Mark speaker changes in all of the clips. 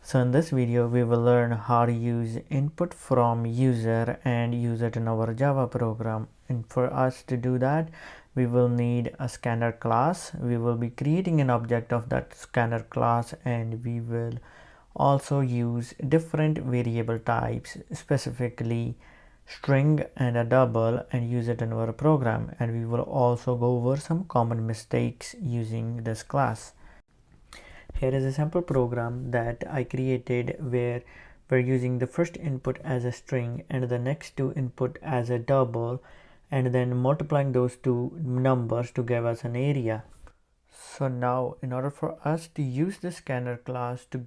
Speaker 1: So in this video we will learn how to use input from user and use it in our Java program. And for us to do that, we will need a scanner class. We will be creating an object of that scanner class, and we will also use different variable types, specifically string and a double, and use it in our program. And we will also go over some common mistakes using this class. Here is a sample program that I created where we're using the first input as a string and the next two input as a double, and then multiplying those two numbers to give us an area. So now in order for us to use the scanner class to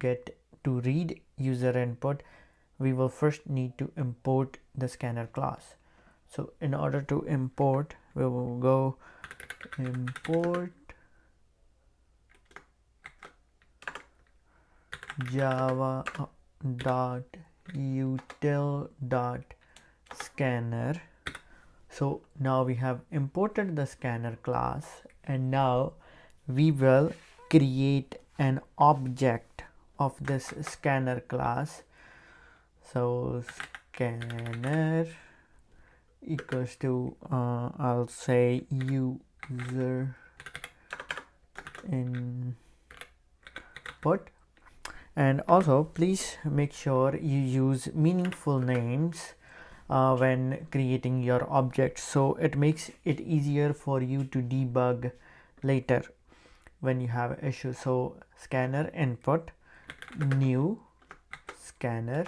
Speaker 1: read user input, we will first need to import the scanner class. So in order to import, we will go import java dot util dot scanner. So now we have imported the scanner class, and now we will create an object of this scanner class. So scanner equals to I'll say user input. And also please make sure you use meaningful names when creating your objects, so it makes it easier for you to debug later when you have issues. So scanner input, new scanner,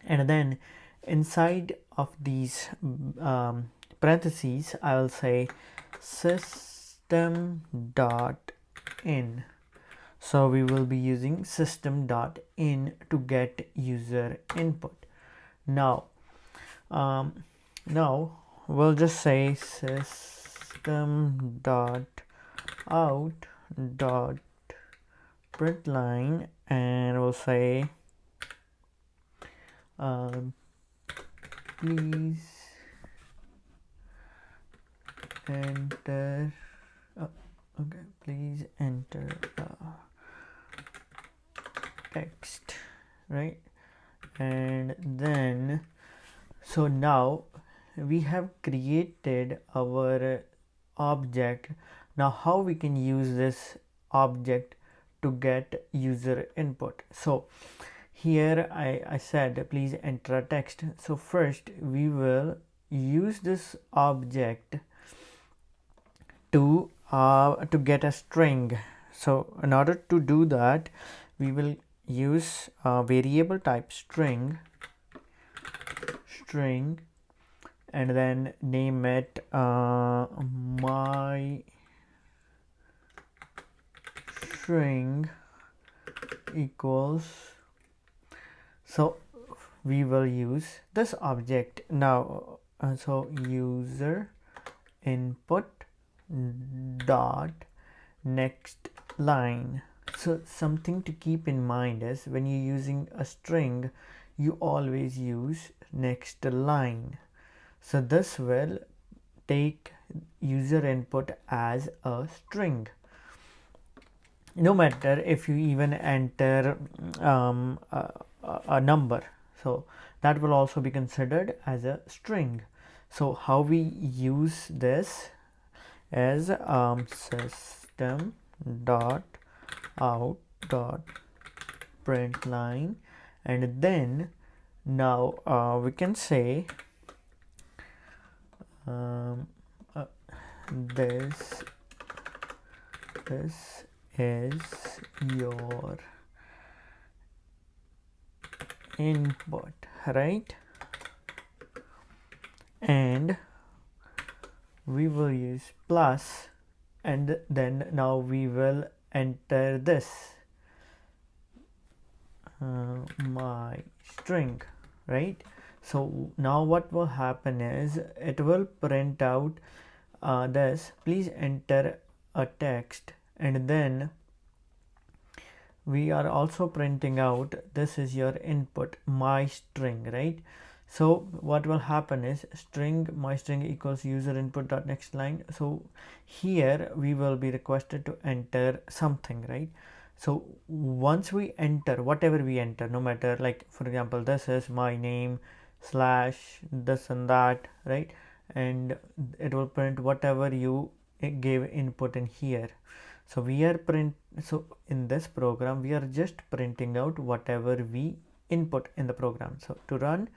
Speaker 1: and then inside of these parentheses I will say system.in. So we will be using system.in to get user input. Now we'll just say system.out.println, and we'll say please enter please enter text, right? And then so now we have created our object. Now how we can use this object to get user input? So here I said please enter a text. So first we will use this object to get a string. So in order to do that, we will use a variable type string, and then name it my string equals. So we will use this object now. So user input dot next line. So something to keep in mind is when you're using a string, you always use next line. So this will take user input as a string, no matter if you even enter a number. So that will also be considered as a string. So how we use this is system dot out dot println, and then now we can say this is your input, right? And we will use plus, and then now we will enter this my string, right? So now what will happen is it will print out this please enter a text, and then we are also printing out this is your input my string, right? So what will happen is string my string equals user input dot next line. So here we will be requested to enter something, right? So once we enter whatever we enter, no matter, like for example, this is my name slash this and that, right? And it will print whatever you gave input in here. So in this program we are just printing out whatever we input in the program. So to run,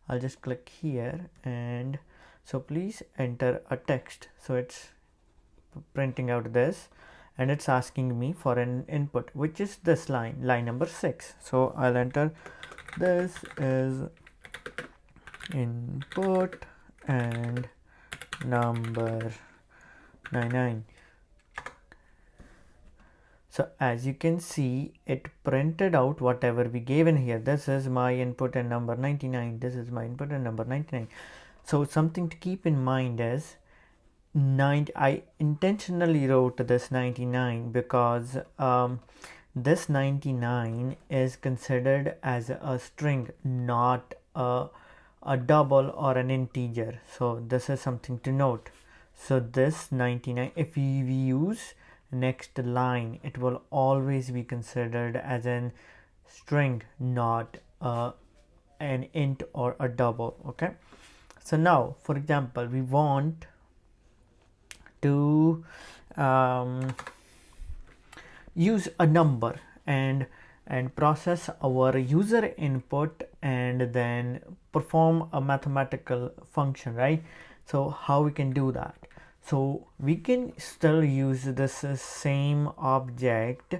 Speaker 1: I'll just click here, and so please enter a text. So it's printing out this, and it's asking me for an input, which is this line number 6. So I'll enter this is input and number 99. So as you can see, it printed out whatever we gave in here. This is my input and number 99. This is my input and number 99. So something to keep in mind is I intentionally wrote this 99 because this 99 is considered as a string, not a double or an integer. So this is something to note. So this 99, if we use next line, it will always be considered as an string, not an int or a double. Okay, so now for example, we want to use a number and process our user input and then perform a mathematical function, right? So how we can do that? So we can still use this same object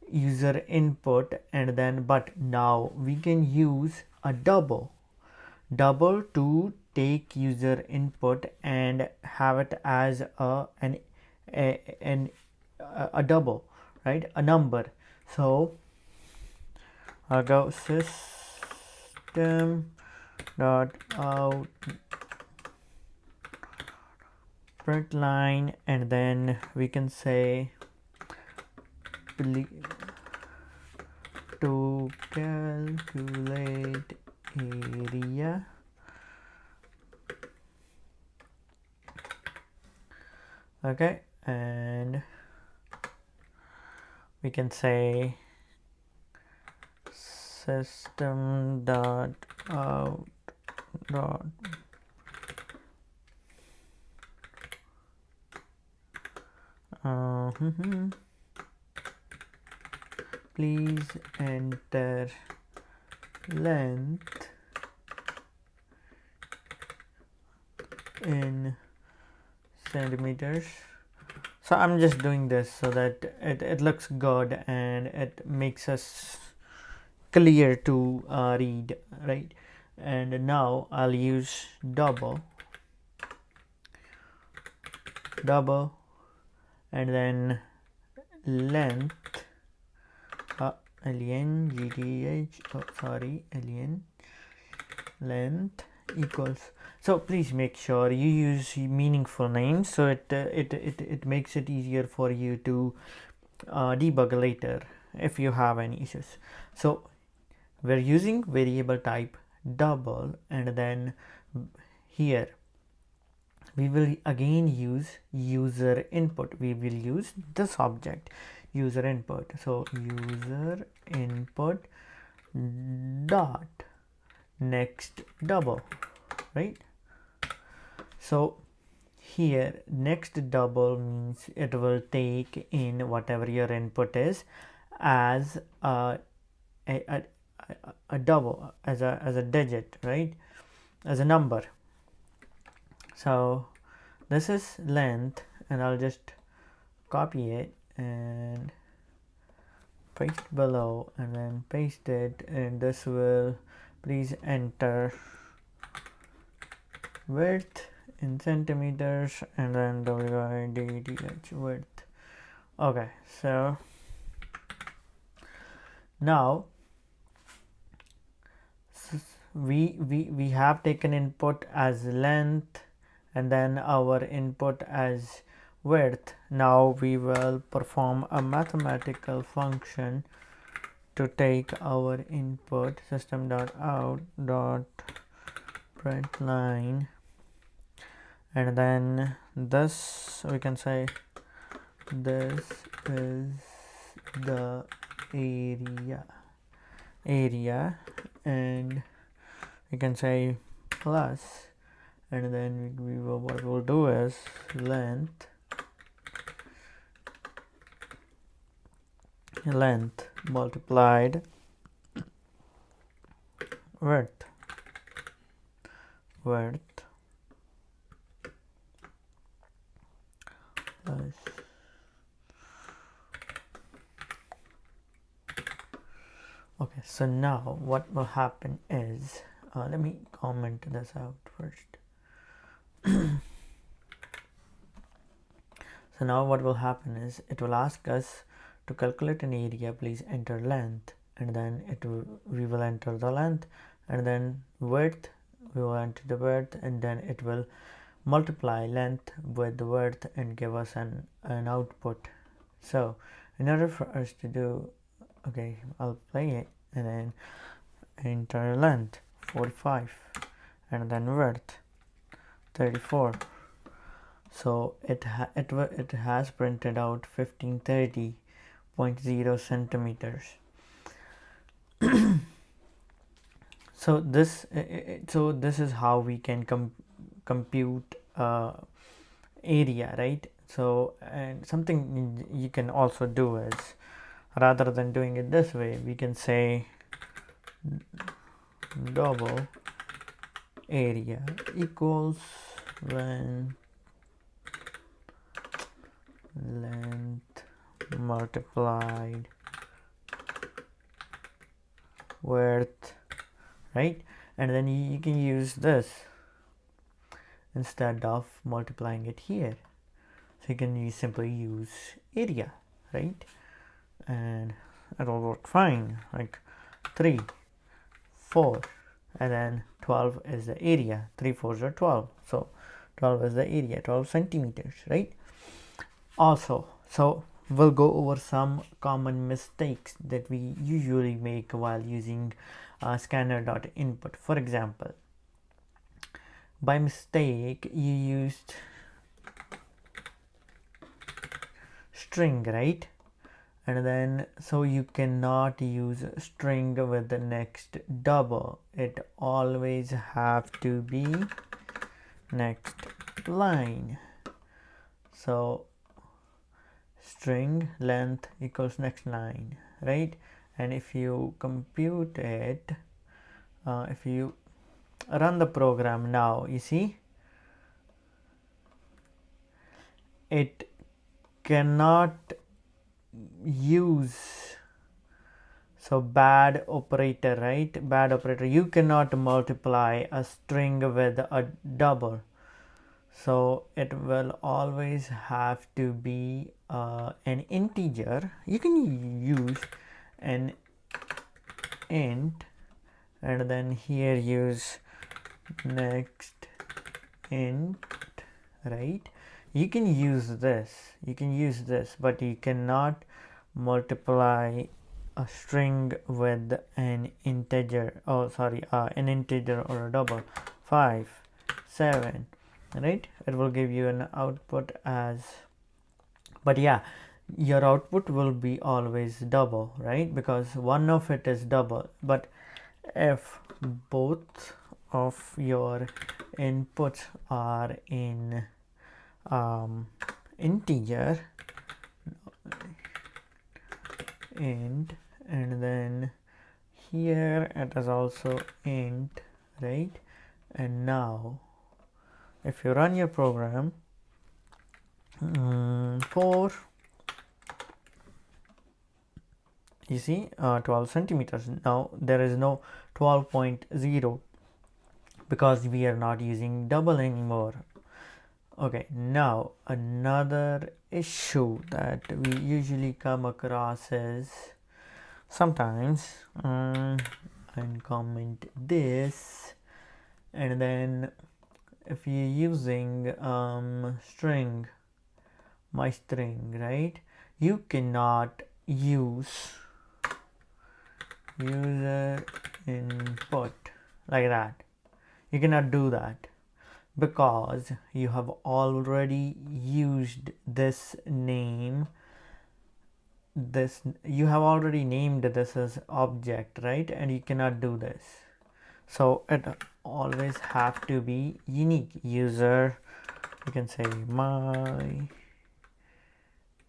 Speaker 1: user input, and then but now we can use a double to take user input and have it as a double, right? A number. So I'll go system dot out print line, and then we can say to calculate area. Okay, and we can say system dot out dot please enter length in centimeters. So I'm just doing this so that it looks good and it makes us clear to read, right? And now I'll use double and then length length equals. So please make sure you use meaningful names, so it makes it easier for you to debug later if you have any issues. So we're using variable type double, and then here we will again use user input. We will use this object user input. So user input dot next double, right? So here next double means it will take in whatever your input is as a double, as a digit, right? As a number. So this is length, and I'll just copy it and paste below, and then paste it, and this will please enter width in centimeters, and then width. Okay, so now we have taken input as length and then our input as width. Now we will perform a mathematical function to take our input system.out.print line, and then this we can say this is the area, and you can say plus, and then what we'll do is length multiplied width plus. Okay, so now what will happen is, let me comment this out first. So now what will happen is, it will ask us to calculate an area. Please enter length, and then we will enter the length, and then width, we will enter the width, and then it will multiply length with the width and give us an output. So in order for us to do, okay, I'll play it, and then enter length 45, and then width 34. So it has printed out 1530.0 centimeters. So this is how we can compute area, right? So, and something you can also do is, rather than doing it this way, we can say double area equals length multiplied width, right? And then you can use this instead of multiplying it here. So you can simply use area, right? And it'll work fine. Like 3, 4, and then 12 is the area. 3 4s are 12. So 12 is the area, 12 centimeters, right? Also, so we'll go over some common mistakes that we usually make while using scanner.input. For example, by mistake you used string, right? And then so you cannot use string with the next double. It always have to be next line. So string length equals next line, right? And if you compute it, if you run the program now, you see it cannot use, so bad operator, right? Bad operator, you cannot multiply a string with a double, so it will always have to be an integer. You can use an int, and then here use next int, right? You can use this, but you cannot multiply a string with an integer, an integer or a double. 5 7, right? It will give you an output as, but yeah, your output will be always double, right? Because one of it is double. But if both of your inputs are in integer, int, and then here it is also int, right? And now if you run your program, 4, you see 12 centimeters. Now there is no 12.0 because we are not using double anymore. Okay, now another issue that we usually come across is, sometimes and comment this, and then if you're using string, my string, right? You cannot use user input like that. You cannot do that because you have already used this name this, you have already named this as object, right? And you cannot do this, so it always have to be unique. User, you can say my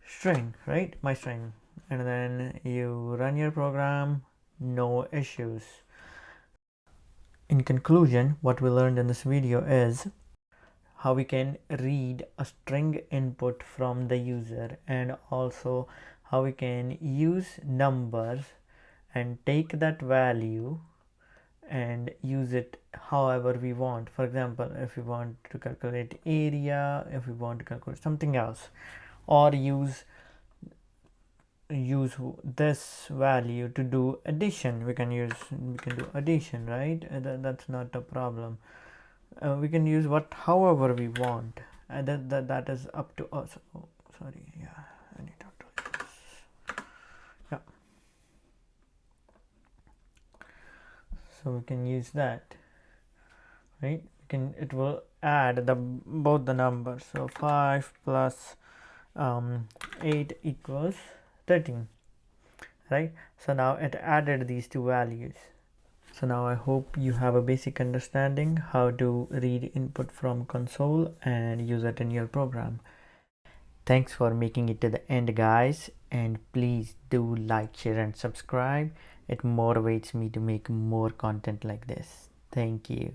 Speaker 1: string, right? My string, and then you run your program, no issues. In conclusion, what we learned in this video is how we can read a string input from the user, and also how we can use numbers and take that value and use it however we want. For example, if we want to calculate area, if we want to calculate something else, or use this value to do addition, we can do addition, right? That's not a problem. We can use however we want, and that is up to us. Oh, sorry, yeah, I need to do this. Yeah, so we can use that, right? It will add both the numbers. So 5 plus 8 equals 13, right? So now it added these two values. So now I hope you have a basic understanding how to read input from console and use it in your program. Thanks for making it to the end, guys, and please do like, share and subscribe. It motivates me to make more content like this. Thank you.